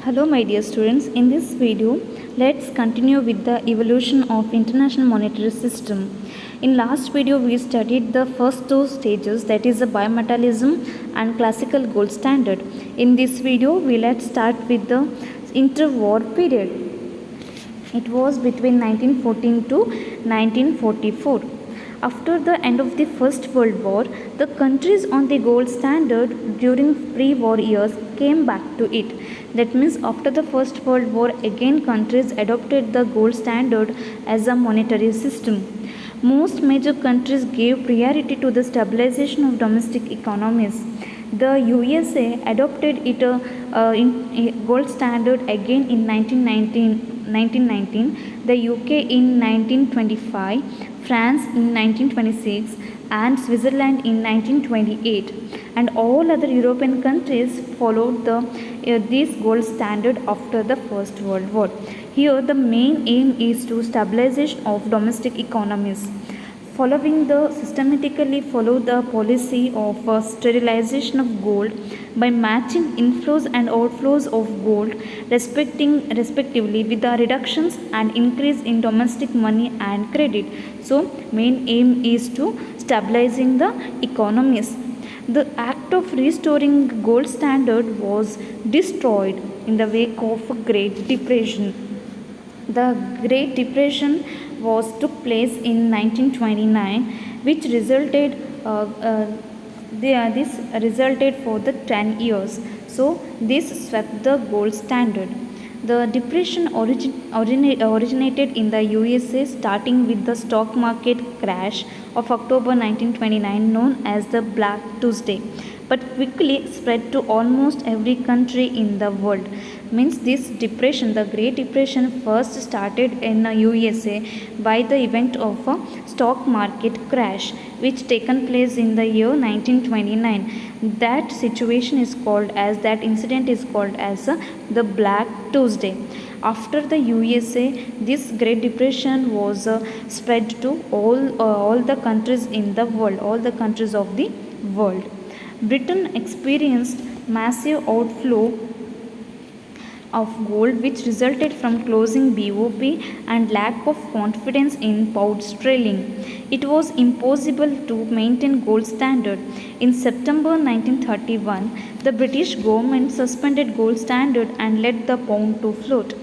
Hello my dear students, in this video let's continue with the evolution of international monetary system. In last video we studied the first two stages, that is the bimetallism and classical gold standard. In this video we let's start with the interwar period. It was between 1914 to 1944. After the end of the First World War, the countries on the gold standard during pre-war years came back to it. That means after the First World War, again countries adopted the gold standard as a monetary system. Most major countries gave priority to the stabilization of domestic economies. The USA adopted it in gold standard again in 1919, the UK in 1925, France in 1926, and Switzerland in 1928, and all other European countries followed this gold standard after the First World War. Here the main aim is to stabilization of domestic economies. Following the systematically follow the policy of sterilization of gold by matching inflows and outflows of gold respectively with the reductions and increase in domestic money and credit. So main aim is to stabilizing the economies. The act of restoring gold standard was destroyed in the wake of Great Depression. The Great Depression took place in 1929, which this resulted for the 10 years. So this swept the gold standard. The depression originated in the USA, starting with the stock market crash of October 1929, known as the Black Tuesday, but quickly spread to almost every country in the world. Means this depression, the Great Depression, first started in the USA by the event of a stock market crash which taken place in the year 1929. That situation is called as, that incident is called as the Black Tuesday. After the USA, this Great Depression was spread to all the countries in the world, all the countries of the world. Britain experienced massive outflow of gold, which resulted from closing BOP and lack of confidence in pound sterling. It was impossible to maintain gold standard. In September 1931, the British government suspended gold standard and let the pound to float.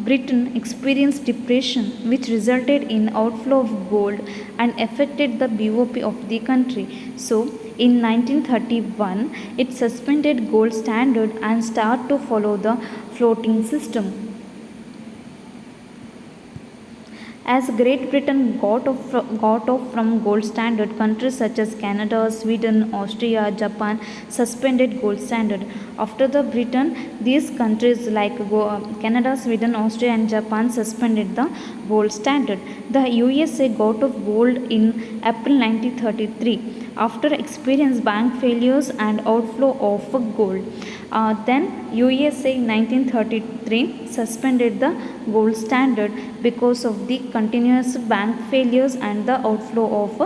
Britain experienced depression, which resulted in outflow of gold and affected the BOP of the country. So, in 1931, it suspended gold standard and started to follow the floating system. As Great Britain got off from gold standard, countries such as Canada, Sweden, Austria, Japan suspended gold standard. After the Britain, these countries like Canada, Sweden, Austria and Japan suspended the gold standard. The USA got off gold in April 1933 after experienced bank failures and outflow of gold. Then USA in 1933 suspended the gold standard because of the continuous bank failures and the outflow of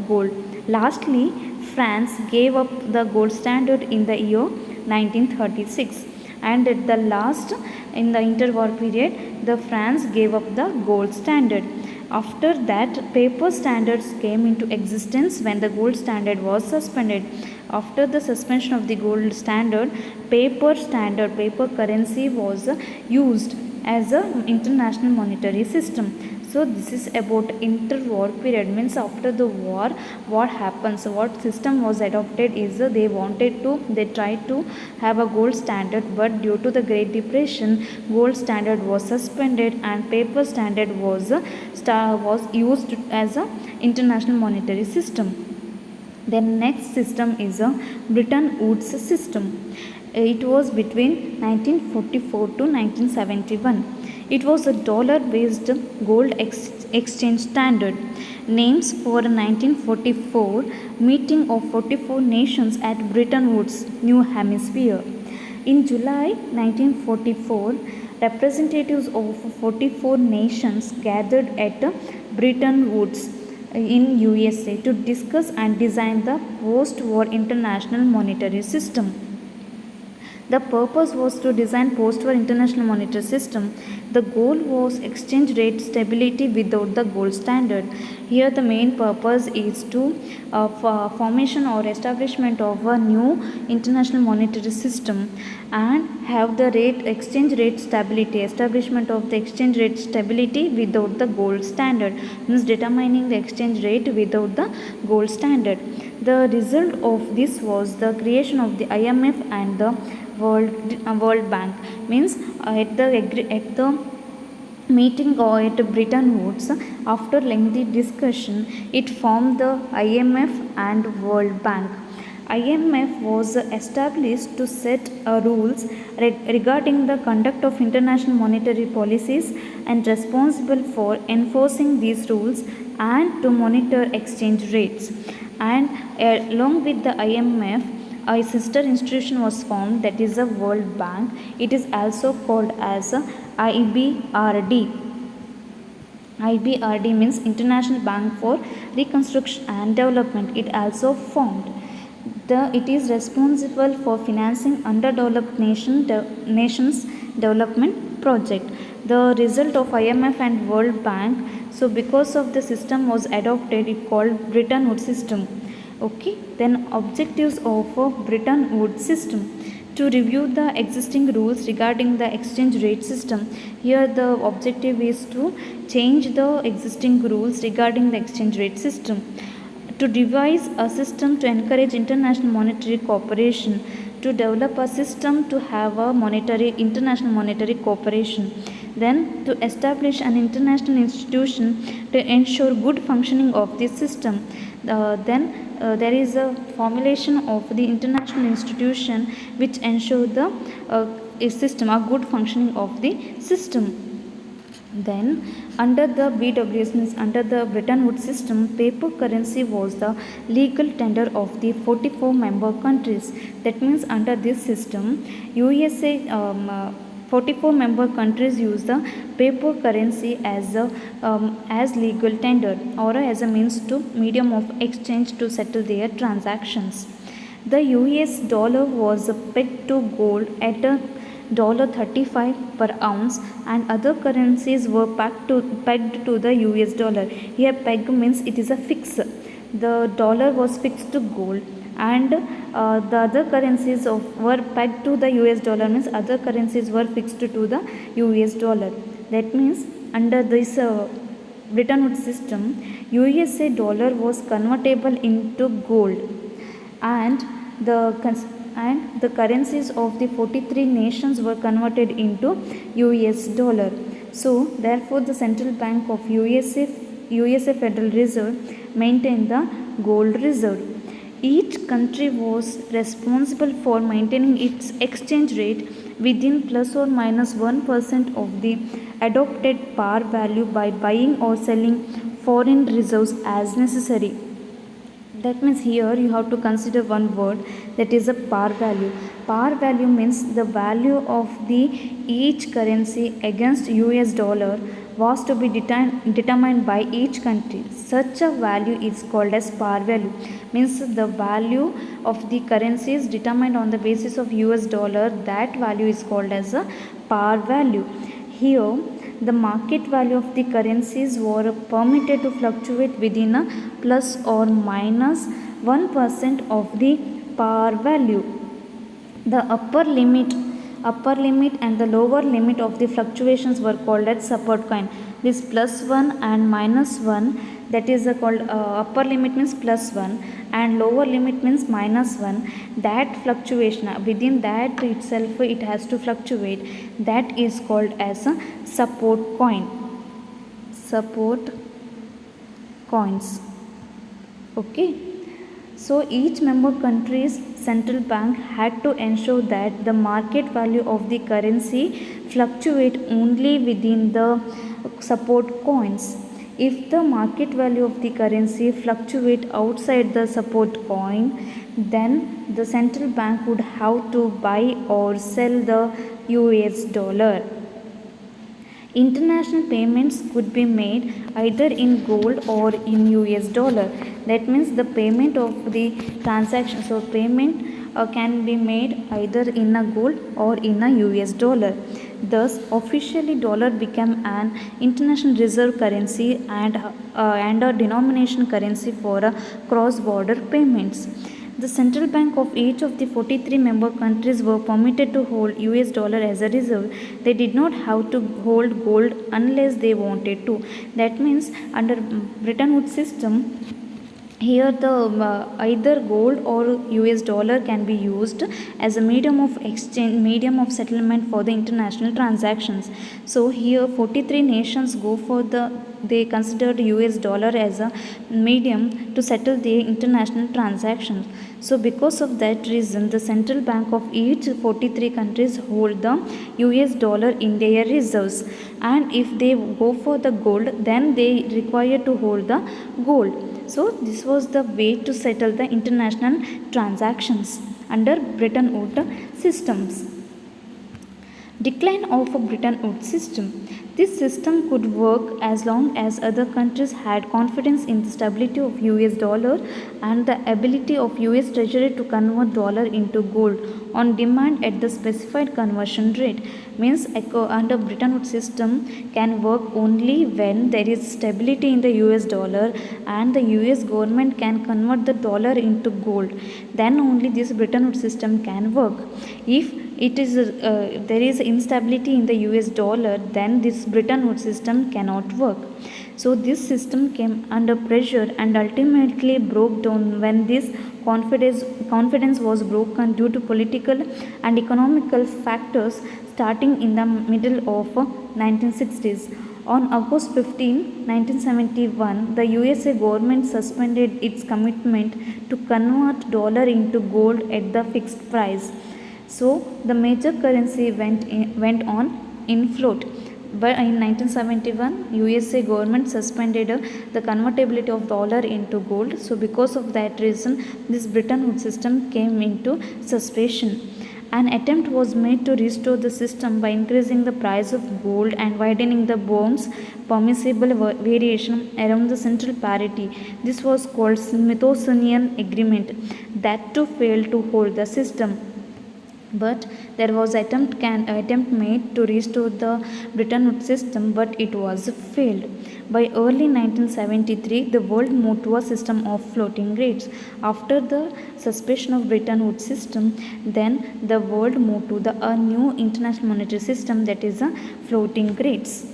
gold. Lastly, France gave up the gold standard in the year 1936, and at the last, in the interwar period, the France gave up the gold standard. After that, paper standards came into existence when the gold standard was suspended. After the suspension of the gold standard, paper currency was used as an international monetary system. So this is about interwar period, means after the war what happens, what system was adopted is they tried to have a gold standard, but due to the Great Depression, gold standard was suspended and paper standard was used as a international monetary system. The next system is a Bretton Woods system. It was between 1944 to 1971. It was a dollar-based gold exchange standard. Names for 1944 meeting of 44 nations at Bretton Woods, New Hampshire. In July 1944, representatives of 44 nations gathered at Bretton Woods in USA to discuss and design the post-war international monetary system. The purpose was to design post-war international monetary system. The goal was exchange rate stability without the gold standard. Here the main purpose is to formation or establishment of a new international monetary system and have the exchange rate stability, establishment of the exchange rate stability without the gold standard, means determining the exchange rate without the gold standard. The result of this was the creation of the IMF and the World Bank, means at the meeting or at Bretton Woods, after lengthy discussion, it formed the IMF and World Bank. IMF was established to set rules regarding the conduct of international monetary policies and responsible for enforcing these rules and to monitor exchange rates. And along with the IMF, a sister institution was formed, that is the World Bank. It is also called as IBRD. IBRD means International Bank for Reconstruction and Development. It also formed. It is responsible for financing underdeveloped nations development project. The result of IMF and World Bank, so because of the system was adopted, it called Bretton Woods system. Okay, then objectives of a Bretton Woods system: to review the existing rules regarding the exchange rate system. Here the objective is to change the existing rules regarding the exchange rate system, to devise a system to encourage international monetary cooperation, to develop a system to have a international monetary cooperation, then to establish an international institution to ensure good functioning of this system. Then there is a formulation of the international institution which ensure the a good functioning of the system. Then under the BWS, means under the Bretton Woods system, paper currency was the legal tender of the 44 member countries. That means under this system, USA 44 member countries use the paper currency as legal tender or as a means to medium of exchange to settle their transactions. The US dollar was pegged to gold at $35 per ounce, and other currencies were pegged to the US dollar. Here peg means it is a fix. The dollar was fixed to gold, and the other currencies were pegged to the US dollar, means other currencies were fixed to the US dollar. That means under this Bretton Woods system, USA dollar was convertible into gold, and the currencies of the 43 nations were converted into US dollar. So therefore the Central Bank of USA Federal Reserve maintained the gold reserve. Each country was responsible for maintaining its exchange rate within plus or minus 1% of the adopted par value by buying or selling foreign reserves as necessary. That means here you have to consider one word, that is a par value. Par value means the value of the each currency against US dollar was to be determined by each country. Such a value is called as par value. Means the value of the currency is determined on the basis of US dollar. That value is called as a par value. Here the market value of the currencies were permitted to fluctuate within a plus or minus 1% of the par value. The upper limit and the lower limit of the fluctuations were called as support coin. This plus 1 and minus 1, that is called upper limit means plus 1 and lower limit means minus 1. That fluctuation within that itself it has to fluctuate. That is called as a support coin. Support coins. Okay. So each member country's central bank had to ensure that the market value of the currency fluctuate only within the support coins. If the market value of the currency fluctuate outside the support coin, then the central bank would have to buy or sell the US dollar. International payments could be made either in gold or in US dollar. That means the payment of the transaction, so payment can be made either in a gold or in a US dollar. Thus, officially dollar became an international reserve currency and a denomination currency for cross-border payments. The central bank of each of the 43 member countries were permitted to hold US dollar as a reserve. They did not have to hold gold unless they wanted to. That means under Bretton Woods system, here the either gold or US dollar can be used as a medium of exchange, medium of settlement for the international transactions. So here 43 nations go for they considered US dollar as a medium to settle the international transactions. So because of that reason, the central bank of each 43 countries hold the US dollar in their reserves, and if they go for the gold, then they require to hold the gold. So this was the way to settle the international transactions under Bretton Woods systems. Decline of a Bretton Woods system. This system could work as long as other countries had confidence in the stability of US dollar and the ability of US Treasury to convert dollar into gold on demand at the specified conversion rate. Means under Bretton Woods system can work only when there is stability in the US dollar and the US government can convert the dollar into gold. Then only this Bretton Woods system can work. If it is there is instability in the US dollar, then this Bretton Woods system cannot work. So this system came under pressure and ultimately broke down when this confidence was broken due to political and economical factors starting in the middle of 1960s. On August 15, 1971, the USA government suspended its commitment to convert dollar into gold at the fixed price. So the major currency went on in float. But in 1971, USA government suspended the convertibility of dollar into gold. So because of that reason, this Bretton Woods system came into suspension. An attempt was made to restore the system by increasing the price of gold and widening the bounds permissible variation around the central parity. This was called Smithsonian Agreement. That too failed to hold the system. But there was attempt made to restore the Bretton Woods system, but it was failed. By early 1973, the world moved to a system of floating rates. After the suspension of Bretton Woods system, then the world moved to a new international monetary system, that is a floating rates.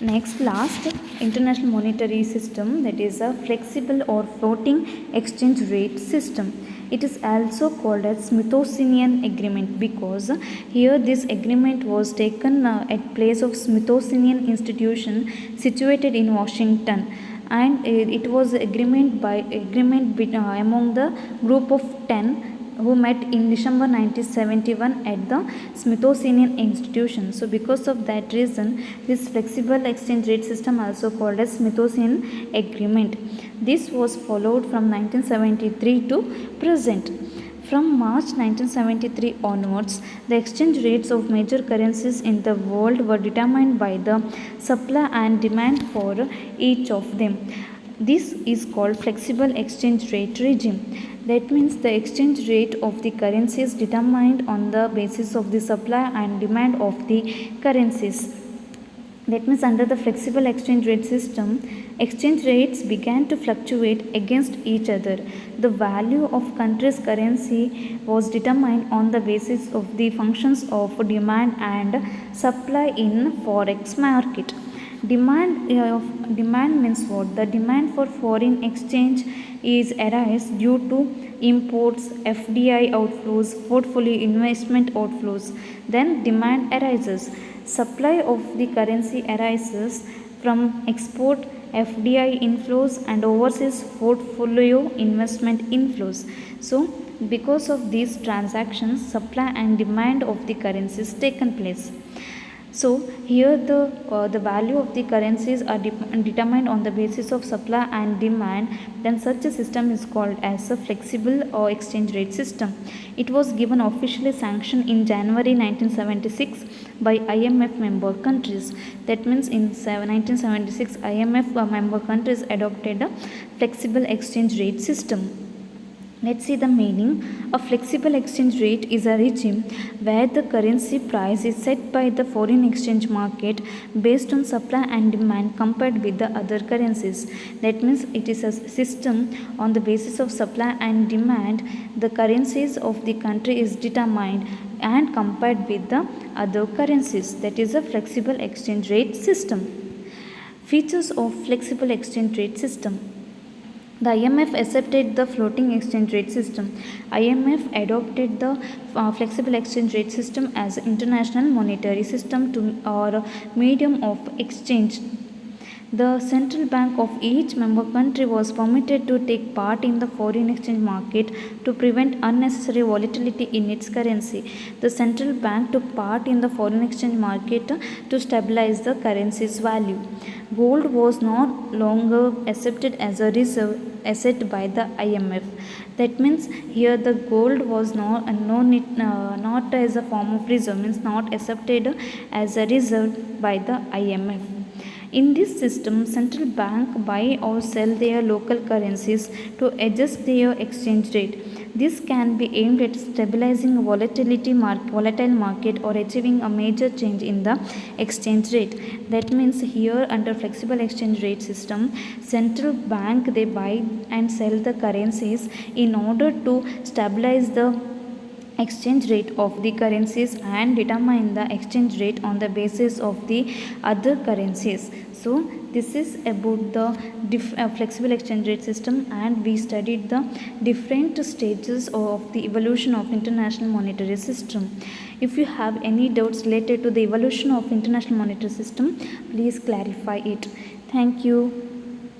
Next, last international monetary system, that is a flexible or floating exchange rate system. It is also called as Smithsonian Agreement because here this agreement was taken at place of Smithsonian Institution situated in Washington, and it was agreement among the group of 10 who met in December 1971 at the Smithsonian Institution. So because of that reason, this flexible exchange rate system also called as Smithsonian Agreement. This was followed from 1973 to present. From March 1973 onwards, the exchange rates of major currencies in the world were determined by the supply and demand for each of them. This is called flexible exchange rate regime. That means the exchange rate of the currency is determined on the basis of the supply and demand of the currencies. That means under the flexible exchange rate system, exchange rates began to fluctuate against each other. The value of country's currency was determined on the basis of the functions of demand and supply in forex market. Demand means what? The demand for foreign exchange is arise due to imports, FDI outflows, portfolio investment outflows. Then demand arises. Supply of the currency arises from export, FDI inflows and overseas portfolio investment inflows. So because of these transactions, supply and demand of the currencies taken place. So here the value of the currencies are determined on the basis of supply and demand. Then such a system is called as a flexible or exchange rate system. It was given officially sanction in January 1976 by IMF member countries. That means in 1976 IMF member countries adopted a flexible exchange rate system. Let's see the meaning. A flexible exchange rate is a regime where the currency price is set by the foreign exchange market based on supply and demand compared with the other currencies. That means it is a system on the basis of supply and demand. The currencies of the country is determined and compared with the other currencies. That is a flexible exchange rate system. Features of flexible exchange rate system. The IMF accepted the floating exchange rate system. IMF adopted the flexible exchange rate system as international monetary system or medium of exchange. The central bank of each member country was permitted to take part in the foreign exchange market to prevent unnecessary volatility in its currency. The central bank took part in the foreign exchange market to stabilize the currency's value. Gold was no longer accepted as a reserve asset by the IMF. That means here the gold was not as a form of reserve, means not accepted as a reserve by the IMF. In this system, central bank buy or sell their local currencies to adjust their exchange rate. This can be aimed at stabilizing a volatile market or achieving a major change in the exchange rate. That means here under flexible exchange rate system, central bank they buy and sell the currencies in order to stabilize the exchange rate of the currencies and determine the exchange rate on the basis of the other currencies. So this is about the flexible exchange rate system, and we studied the different stages of the evolution of international monetary system. If you have any doubts related to the evolution of international monetary system, please clarify it. Thank you.